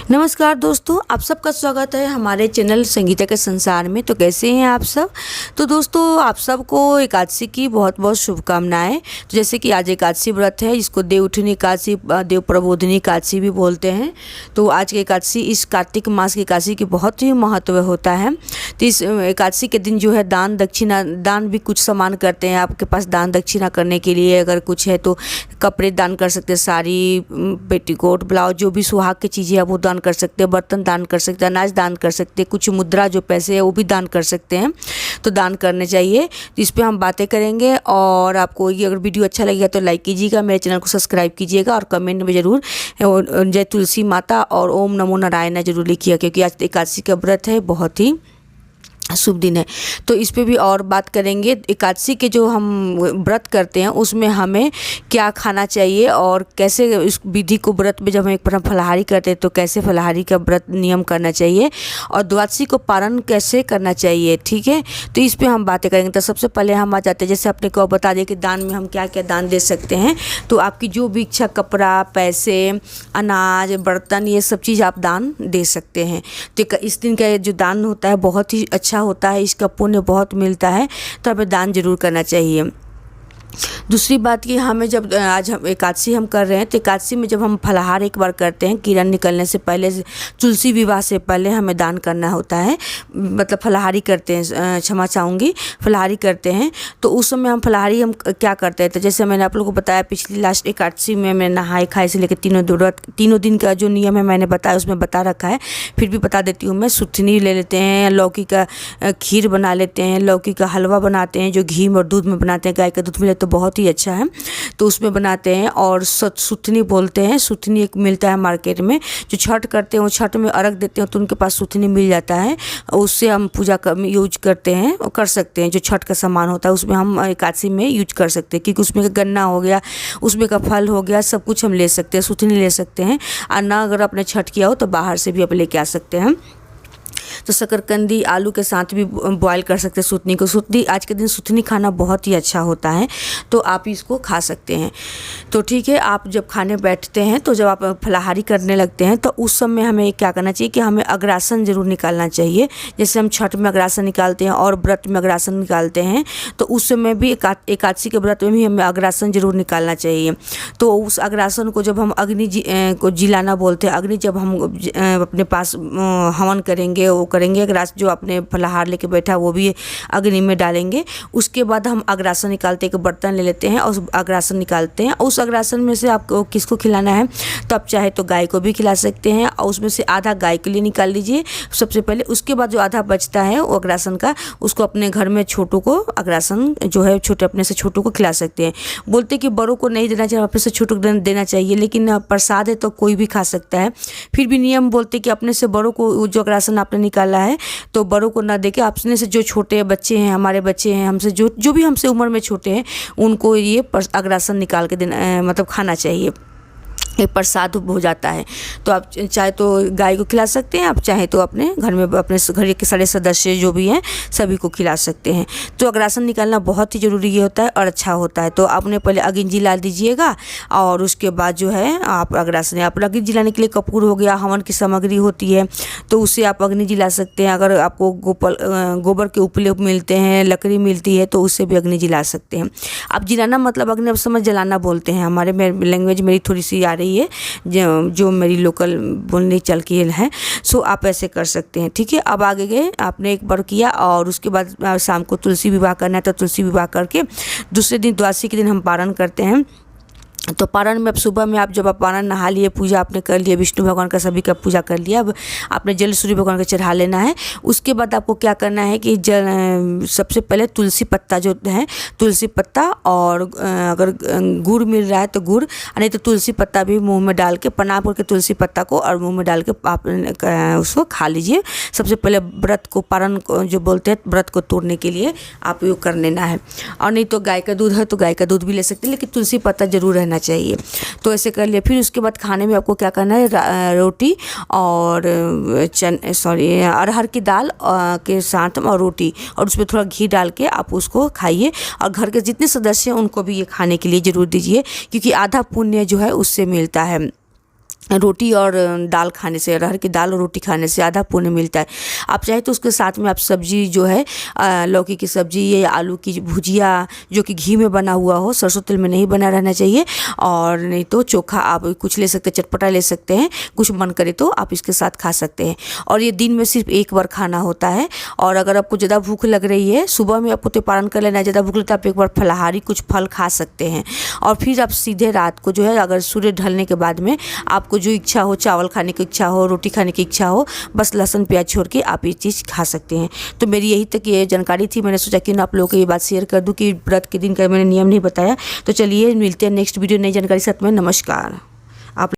नमस्कार दोस्तों, आप सबका स्वागत है हमारे चैनल संगीता के संसार में। तो कैसे हैं आप सब। तो दोस्तों, आप सबको एकादशी की बहुत बहुत शुभकामनाएं। तो जैसे कि आज एकादशी व्रत है, इसको देवउठनी एकादशी, देव प्रबोधिनी एकादशी भी बोलते हैं। तो आज की एकादशी, इस कार्तिक मास की एकादशी की बहुत ही महत्व होता है। तो इस एकादशी के दिन जो है दान दक्षिणा, दान भी कुछ सामान करते हैं। आपके पास दान दक्षिणा करने के लिए अगर कुछ है तो कपड़े दान कर सकते हैं, साड़ी, पेटीकोट, ब्लाउज, जो भी सुहाग की चीज़ें है वो दान कर सकते हैं, बर्तन दान कर सकते हैं, अनाज दान कर सकते हैं, कुछ मुद्रा जो पैसे है वो भी दान कर सकते हैं। तो दान करने चाहिए। तो इस पे हम बातें करेंगे। और आपको ये अगर वीडियो अच्छा लगेगा तो लाइक कीजिएगा, मेरे चैनल को सब्सक्राइब कीजिएगा और कमेंट में ज़रूर जय तुलसी माता और ओम नमो नारायण जरूर लिखिएगा, क्योंकि आज एकादशी का व्रत है, बहुत ही शुभ दिन है। तो इस पे भी और बात करेंगे। एकादशी के जो हम व्रत करते हैं उसमें हमें क्या खाना चाहिए और कैसे इस विधि को, व्रत में जब हम एक फलाहारी करते हैं तो कैसे फलाहारी का व्रत नियम करना चाहिए और द्वादशी को पारण कैसे करना चाहिए। ठीक है, तो इस पे हम बातें करेंगे। तो सबसे पहले हम आ जाते हैं, जैसे अपने को बता दें कि दान में हम क्या क्या दान दे सकते हैं। तो आपकी जो भी इच्छा, कपड़ा, पैसे, अनाज, बर्तन, ये सब चीज़ आप दान दे सकते हैं। तो इस दिन का जो दान होता है बहुत ही अच्छा होता है, इसका पुण्य बहुत मिलता है, तो हमें दान जरूर करना चाहिए। दूसरी बात कि हमें जब आज हम एकादशी हम कर रहे हैं, तो एकादशी में जब हम फलाहार एक बार करते हैं, किरण निकलने से पहले, तुलसी विवाह से पहले हमें दान करना होता है। मतलब फलाहारी करते हैं, क्षमा चाहूँगी, फलाहारी करते हैं। तो उस समय हम फलाहारी हम क्या करते हैं, तो जैसे मैंने आप लोगों को बताया पिछली लास्ट एकादशी में मैं नहाए खाए से लेकर तीनों दिन का जो नियम है मैंने बताया, उसमें बता रखा है, फिर भी बता देती हूँ मैं। सुथनी ले लेते हैं, लौकी का खीर बना लेते हैं, लौकी का हलवा बनाते हैं जो घी और दूध में बनाते हैं, गाय का दूध मिले तो बहुत ही अच्छा है, तो उसमें बनाते हैं। और सुथनी बोलते हैं, सुथनी एक मिलता है मार्केट में, जो छठ करते हैं वो छठ में अर्घ देते हैं तो उनके पास सुथनी मिल जाता है, उससे हम पूजा में यूज करते हैं और कर सकते हैं। जो छठ का सामान होता है उसमें हम एकादशी में यूज कर सकते हैं, क्योंकि उसमें का गन्ना हो गया, उसमें का फल हो गया, सब कुछ हम ले सकते हैं, सुथनी ले सकते हैं। और ना अगर आपने छठ किया हो तो बाहर से भी आप लेके आ सकते हैं। तो शकरकंदी आलू के साथ भी बॉयल कर सकते हैं सुथनी को। सुथनी आज के दिन सुथनी खाना बहुत ही अच्छा होता है, तो आप इसको खा सकते हैं। तो ठीक है, आप जब खाने बैठते हैं, तो जब आप फलाहारी करने लगते हैं तो उस समय हमें क्या करना चाहिए कि हमें अग्रासन जरूर निकालना चाहिए। जैसे हम छठ में अग्रासन निकालते हैं और व्रत में अग्रासन निकालते हैं, तो उस समय भी एकादशी के व्रत में भी हमें अग्रासन जरूर निकालना चाहिए। तो उस अग्रासन को जब हम अग्नि को जिलाना बोलते हैं, अग्नि जब हम अपने पास हवन करेंगे, वो करेंगे, अग्रासन जो अपने फलाहार लेके बैठा वो भी अग्नि में डालेंगे। उसके बाद हम अग्रासन निकालते हैं, एक बर्तन ले लेते हैं और उस अग्रासन निकालते हैं। उस अग्रासन में से आपको किसको खिलाना है, तो आप चाहे तो गाय को भी खिला सकते हैं, और उसमें से आधा गाय के लिए निकाल लीजिए सबसे पहले। उसके बाद जो आधा बचता है वो अग्रासन का, उसको अपने घर में छोटों को, अग्रासन जो है छोटे अपने से छोटों को खिला सकते हैं। बोलते कि बड़ों को नहीं देना चाहिए, अपने से छोटों को देना चाहिए, लेकिन प्रसाद है तो कोई भी खा सकता है। फिर भी नियम बोलते कि अपने से बड़ों को, जो अग्रासन आपने निकाला है तो बड़ों को ना देके अपने से जो छोटे बच्चे हैं, हमारे बच्चे हैं, हमसे जो भी हमसे उम्र में छोटे हैं, उनको ये अग्रासन निकाल के देना, मतलब खाना चाहिए। एक प्रसाद हो जाता है। तो आप चाहे तो गाय को खिला सकते हैं, आप चाहे तो अपने घर में अपने घर के सारे सदस्य जो भी हैं सभी को खिला सकते हैं। तो अग्रासन निकालना बहुत ही ज़रूरी होता है और अच्छा होता है। तो आपने पहले अग्नि जला दीजिएगा और उसके बाद जो है आप अग्रासन, आप अग्नि जलाने के लिए कपूर हो गया, हवन की सामग्री होती है तो उससे आप अग्नि जला सकते हैं। अगर आपको गोबर के उपले मिलते हैं, लकड़ी मिलती है तो उससे भी अग्नि जला सकते हैं। आप जलाना मतलब अग्नि, अब समझ जलाना बोलते हैं, हमारे लैंग्वेज मेरी थोड़ी सी आ रही है, जो मेरी लोकल बोलने चल की है। सो आप ऐसे कर सकते हैं। ठीक है, अब आगे गए, आपने एक बार किया और उसके बाद शाम को तुलसी विवाह करना है तो तुलसी विवाह करके दूसरे दिन द्वादशी के दिन हम पारण करते हैं। तो पारण में अब सुबह में आप जब आप पारण नहा लिए, पूजा आपने कर लिया, विष्णु भगवान का सभी का पूजा कर लिया, अब आपने जल सूर्य भगवान का चढ़ा लेना है। उसके बाद आपको क्या करना है कि सबसे पहले तुलसी पत्ता जो है, तुलसी पत्ता और अगर गुड़ मिल रहा है तो गुड़, नहीं तो तुलसी पत्ता भी मुंह में डाल के, प्रणाम करके तुलसी पत्ता को और मुंह में डाल के आप उसको खा लीजिए। सबसे पहले व्रत को, पारण को जो बोलते हैं, व्रत को तोड़ने के लिए आप ये कर लेना है। और नहीं तो गाय का दूध है तो गाय का दूध भी ले सकते हैं, लेकिन तुलसी पत्ता जरूर रहना चाहिए। तो ऐसे कर लिया। फिर उसके बाद खाने में आपको क्या करना है, रोटी और अरहर की दाल के साथ और रोटी, और उसमें थोड़ा घी डाल के आप उसको खाइए। और घर के जितने सदस्य हैं उनको भी ये खाने के लिए ज़रूर दीजिए, क्योंकि आधा पुण्य जो है उससे मिलता है। रोटी और दाल खाने से, अरहर की दाल और रोटी खाने से ज़्यादा पुण्य मिलता है। आप चाहे तो उसके साथ में आप सब्जी जो है लौकी की सब्जी या आलू की भुजिया जो कि घी में बना हुआ हो, सरसों तेल में नहीं बना रहना चाहिए, और नहीं तो चोखा आप कुछ ले सकते हैं, चटपटा ले सकते हैं, कुछ मन करे तो आप इसके साथ खा सकते हैं। और ये दिन में सिर्फ एक बार खाना होता है। और अगर आपको ज़्यादा भूख लग रही है, सुबह में आपको तो पारण कर लेना है, ज़्यादा भूख लगता है आप एक बार फलाहारी कुछ फल खा सकते हैं। और फिर आप सीधे रात को जो है, अगर सूर्य ढलने के बाद में आपको जो इच्छा हो, चावल खाने की इच्छा हो, रोटी खाने की इच्छा हो, बस लहसुन प्याज छोड़ के आप ये चीज़ खा सकते हैं। तो मेरी यही तक ये जानकारी थी, मैंने सोचा कि आप लोगों को ये बात शेयर कर दूं कि व्रत के दिन का मैंने नियम नहीं बताया। तो चलिए मिलते हैं नेक्स्ट वीडियो नई जानकारी साथ में। नमस्कार।